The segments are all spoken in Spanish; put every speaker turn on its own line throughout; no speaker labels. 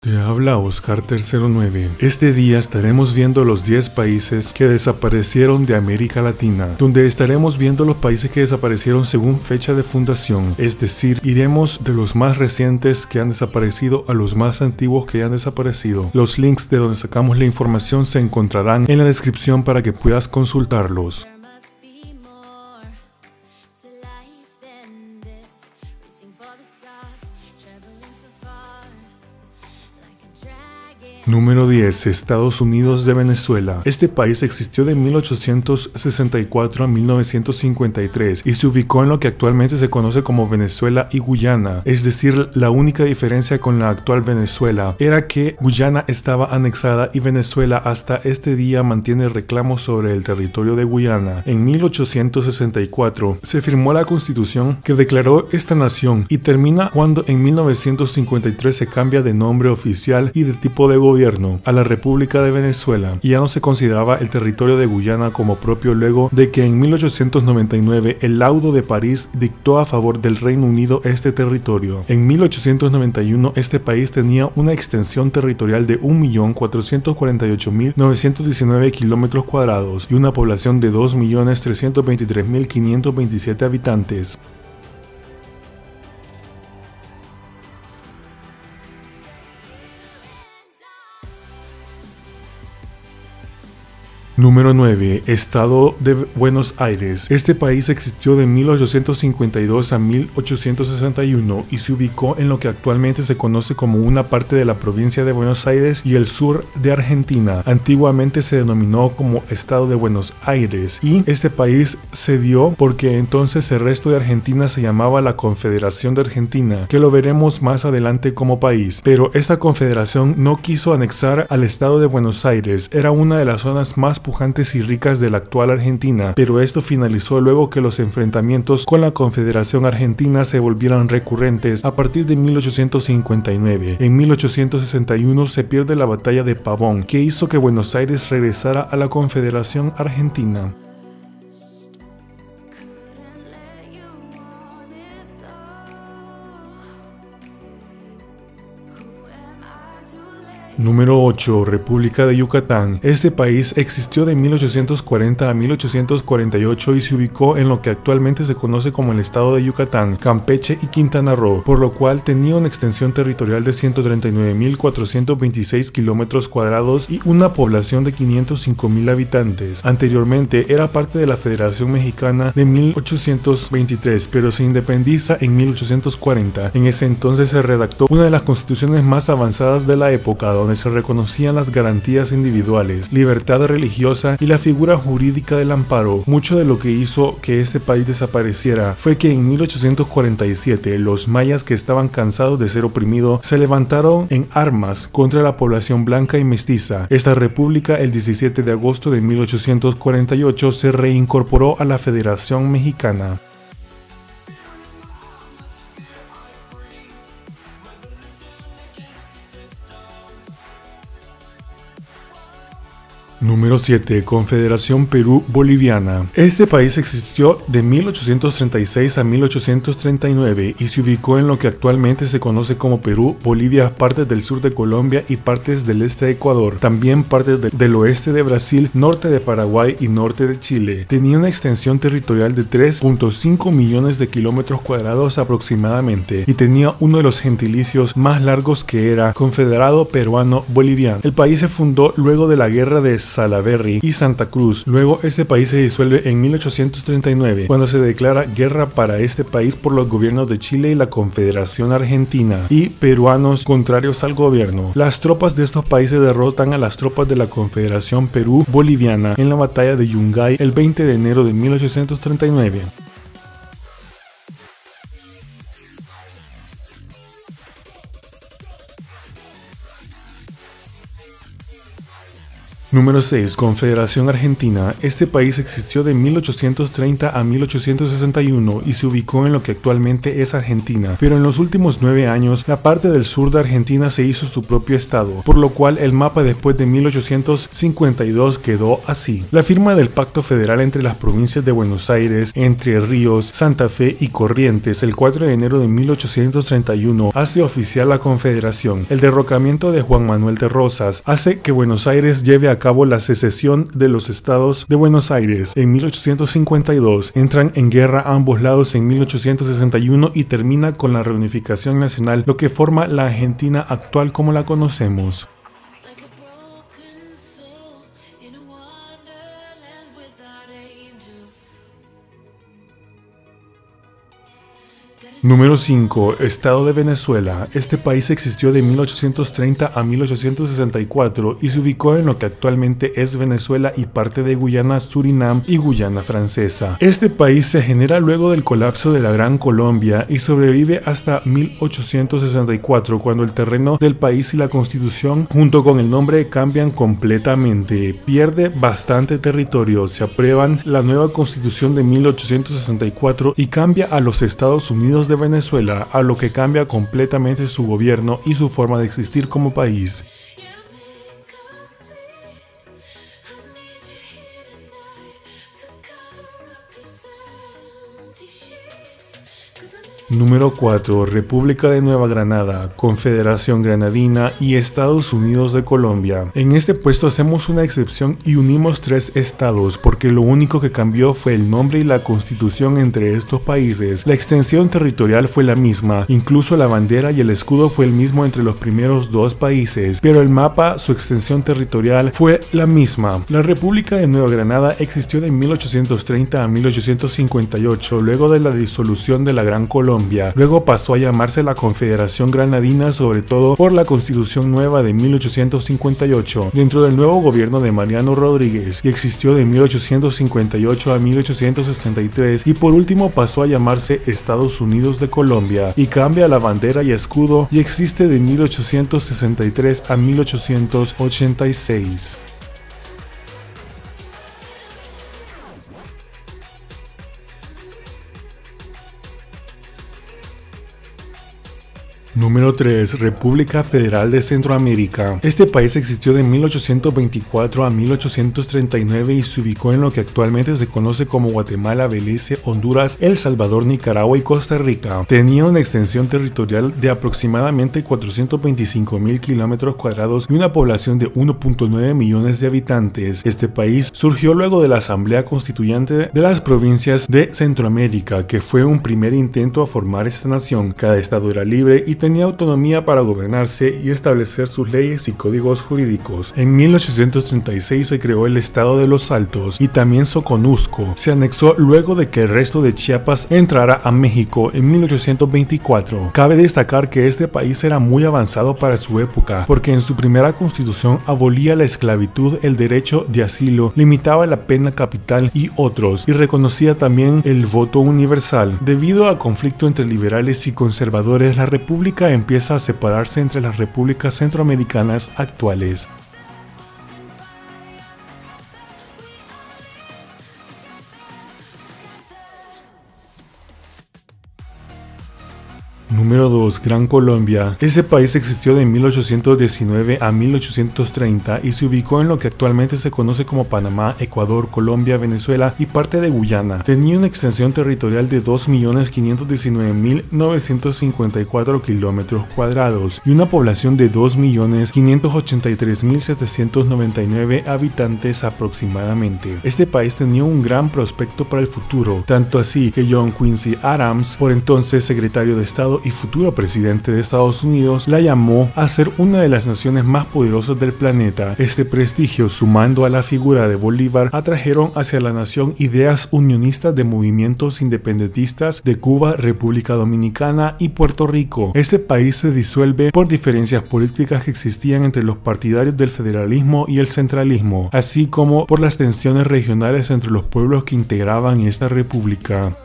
Te habla Oscar 309. Este día estaremos viendo los 10 países que desaparecieron de América Latina, donde estaremos viendo los países que desaparecieron según fecha de fundación, es decir, iremos de los más recientes que han desaparecido a los más antiguos que han desaparecido. Los links de donde sacamos la información se encontrarán en la descripción para que puedas consultarlos. Número 10. Estados Unidos de Venezuela. Este país existió de 1864 a 1953 y se ubicó en lo que actualmente se conoce como Venezuela y Guyana. Es decir, la única diferencia con la actual Venezuela era que Guyana estaba anexada y Venezuela hasta este día mantiene reclamos sobre el territorio de Guyana. En 1864 se firmó la Constitución que declaró esta nación y termina cuando en 1953 se cambia de nombre oficial y de tipo de gobierno a la República de Venezuela y ya no se consideraba el territorio de Guyana como propio luego de que en 1899 el laudo de París dictó a favor del Reino Unido este territorio. En 1891 este país tenía una extensión territorial de 1.448.919 kilómetros cuadrados y una población de 2.323.527 habitantes. Número 9. Estado de Buenos Aires. Este país existió de 1852 a 1861 y se ubicó en lo que actualmente se conoce como una parte de la provincia de Buenos Aires y el sur de Argentina. Antiguamente se denominó como Estado de Buenos Aires y este país se dio porque entonces el resto de Argentina se llamaba la Confederación de Argentina, que lo veremos más adelante como país. Pero esta confederación no quiso anexar al Estado de Buenos Aires, era una de las zonas más pujantes y ricas de la actual Argentina, pero esto finalizó luego que los enfrentamientos con la Confederación Argentina se volvieran recurrentes a partir de 1859. En 1861 se pierde la batalla de Pavón, que hizo que Buenos Aires regresara a la Confederación Argentina. Número 8. República de Yucatán. Este país existió de 1840 a 1848 y se ubicó en lo que actualmente se conoce como el estado de Yucatán, Campeche y Quintana Roo, por lo cual tenía una extensión territorial de 139.426 kilómetros cuadrados y una población de 505.000 habitantes. Anteriormente era parte de la Federación Mexicana de 1823, pero se independiza en 1840. En ese entonces se redactó una de las constituciones más avanzadas de la época, donde se reconocían las garantías individuales, libertad religiosa y la figura jurídica del amparo. Mucho de lo que hizo que este país desapareciera fue que en 1847 los mayas, que estaban cansados de ser oprimidos, se levantaron en armas contra la población blanca y mestiza. Esta república, el 17 de agosto de 1848, se reincorporó a la Federación Mexicana. Número 7. Confederación Perú-Boliviana. Este país existió de 1836 a 1839 y se ubicó en lo que actualmente se conoce como Perú, Bolivia, partes del sur de Colombia y partes del este de Ecuador, también partes del oeste de Brasil, norte de Paraguay y norte de Chile. Tenía una extensión territorial de 3.5 millones de kilómetros cuadrados aproximadamente y tenía uno de los gentilicios más largos, que era Confederado Peruano Boliviano. El país se fundó luego de la guerra de Salaverry y Santa Cruz. Luego este país se disuelve en 1839, cuando se declara guerra para este país por los gobiernos de Chile y la Confederación Argentina y peruanos contrarios al gobierno. Las tropas de estos países derrotan a las tropas de la Confederación Perú-Boliviana en la batalla de Yungay el 20 de enero de 1839. Número 6. Confederación Argentina. Este país existió de 1830 a 1861 y se ubicó en lo que actualmente es Argentina, pero en los últimos 9 años la parte del sur de Argentina se hizo su propio estado, por lo cual el mapa después de 1852 quedó así. La firma del Pacto Federal entre las provincias de Buenos Aires, Entre Ríos, Santa Fe y Corrientes el 4 de enero de 1831 hace oficial la confederación. El derrocamiento de Juan Manuel de Rosas hace que Buenos Aires lleve a cabo la secesión de los estados de Buenos Aires en 1852, entran en guerra a ambos lados en 1861 y termina con la reunificación nacional, lo que forma la Argentina actual como la conocemos. Número 5. Estado de Venezuela. Este país existió de 1830 a 1864 y se ubicó en lo que actualmente es Venezuela y parte de Guyana, Surinam y Guyana Francesa. Este país se genera luego del colapso de la Gran Colombia y sobrevive hasta 1864, cuando el terreno del país y la constitución junto con el nombre cambian completamente. Pierde bastante territorio, se aprueban la nueva constitución de 1864 y cambia a los Estados Unidos de Venezuela, a lo que cambia completamente su gobierno y su forma de existir como país. Número 4. República de Nueva Granada, Confederación Granadina y Estados Unidos de Colombia. En este puesto hacemos una excepción y unimos 3 estados porque lo único que cambió fue el nombre y la constitución entre estos países. La extensión territorial fue la misma, incluso la bandera y el escudo fue el mismo entre los primeros 2 países, pero el mapa, su extensión territorial fue la misma. La República de Nueva Granada existió de 1830 a 1858, luego de la disolución de la Gran Colombia. Luego pasó a llamarse la Confederación Granadina, sobre todo por la Constitución Nueva de 1858, dentro del nuevo gobierno de Mariano Rodríguez, que existió de 1858 a 1863, y por último pasó a llamarse Estados Unidos de Colombia, y cambia la bandera y escudo y existe de 1863 a 1886. Número 3. República Federal de Centroamérica. Este país existió de 1824 a 1839 y se ubicó en lo que actualmente se conoce como Guatemala, Belice, Honduras, El Salvador, Nicaragua y Costa Rica. Tenía una extensión territorial de aproximadamente 425.000 kilómetros cuadrados y una población de 1.9 millones de habitantes. Este país surgió luego de la Asamblea Constituyente de las Provincias de Centroamérica, que fue un primer intento a formar esta nación. Cada estado era libre y tenía autonomía para gobernarse y establecer sus leyes y códigos jurídicos. En 1836 se creó el estado de Los Altos y también Soconusco. Se anexó luego de que el resto de Chiapas entrara a México en 1824. Cabe destacar que este país era muy avanzado para su época, porque en su primera constitución abolía la esclavitud, el derecho de asilo, limitaba la pena capital y otros, y reconocía también el voto universal. Debido a conflicto entre liberales y conservadores, la República empieza a separarse entre las repúblicas centroamericanas actuales. Número 2. Gran Colombia. Ese país existió de 1819 a 1830 y se ubicó en lo que actualmente se conoce como Panamá, Ecuador, Colombia, Venezuela y parte de Guyana. Tenía una extensión territorial de 2.519.954 kilómetros cuadrados y una población de 2.583.799 habitantes aproximadamente. Este país tenía un gran prospecto para el futuro, tanto así que John Quincy Adams, por entonces secretario de Estado y futuro presidente de Estados Unidos, la llamó a ser una de las naciones más poderosas del planeta. Este prestigio, sumando a la figura de Bolívar, atrajeron hacia la nación ideas unionistas de movimientos independentistas de Cuba, República Dominicana y Puerto Rico. Este país se disuelve por diferencias políticas que existían entre los partidarios del federalismo y el centralismo, así como por las tensiones regionales entre los pueblos que integraban esta república.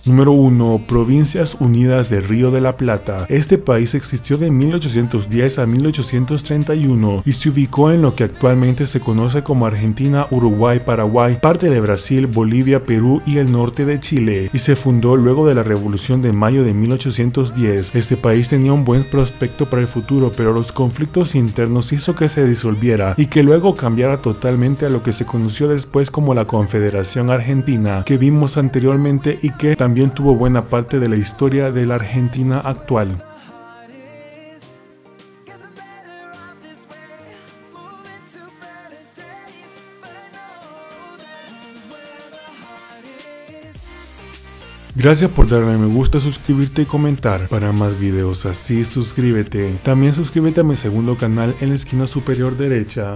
Número 1. Provincias Unidas de Río de la Plata. Este país existió de 1810 a 1831 y se ubicó en lo que actualmente se conoce como Argentina, Uruguay, Paraguay, parte de Brasil, Bolivia, Perú y el norte de Chile, y se fundó luego de la Revolución de Mayo de 1810. Este país tenía un buen prospecto para el futuro, pero los conflictos internos hizo que se disolviera y que luego cambiara totalmente a lo que se conoció después como la Confederación Argentina, que vimos anteriormente y que también tuvo buena parte de la historia de la Argentina actual. Gracias por darle me gusta, suscribirte y comentar. Para más videos así, suscríbete. También suscríbete a mi segundo canal en la esquina superior derecha.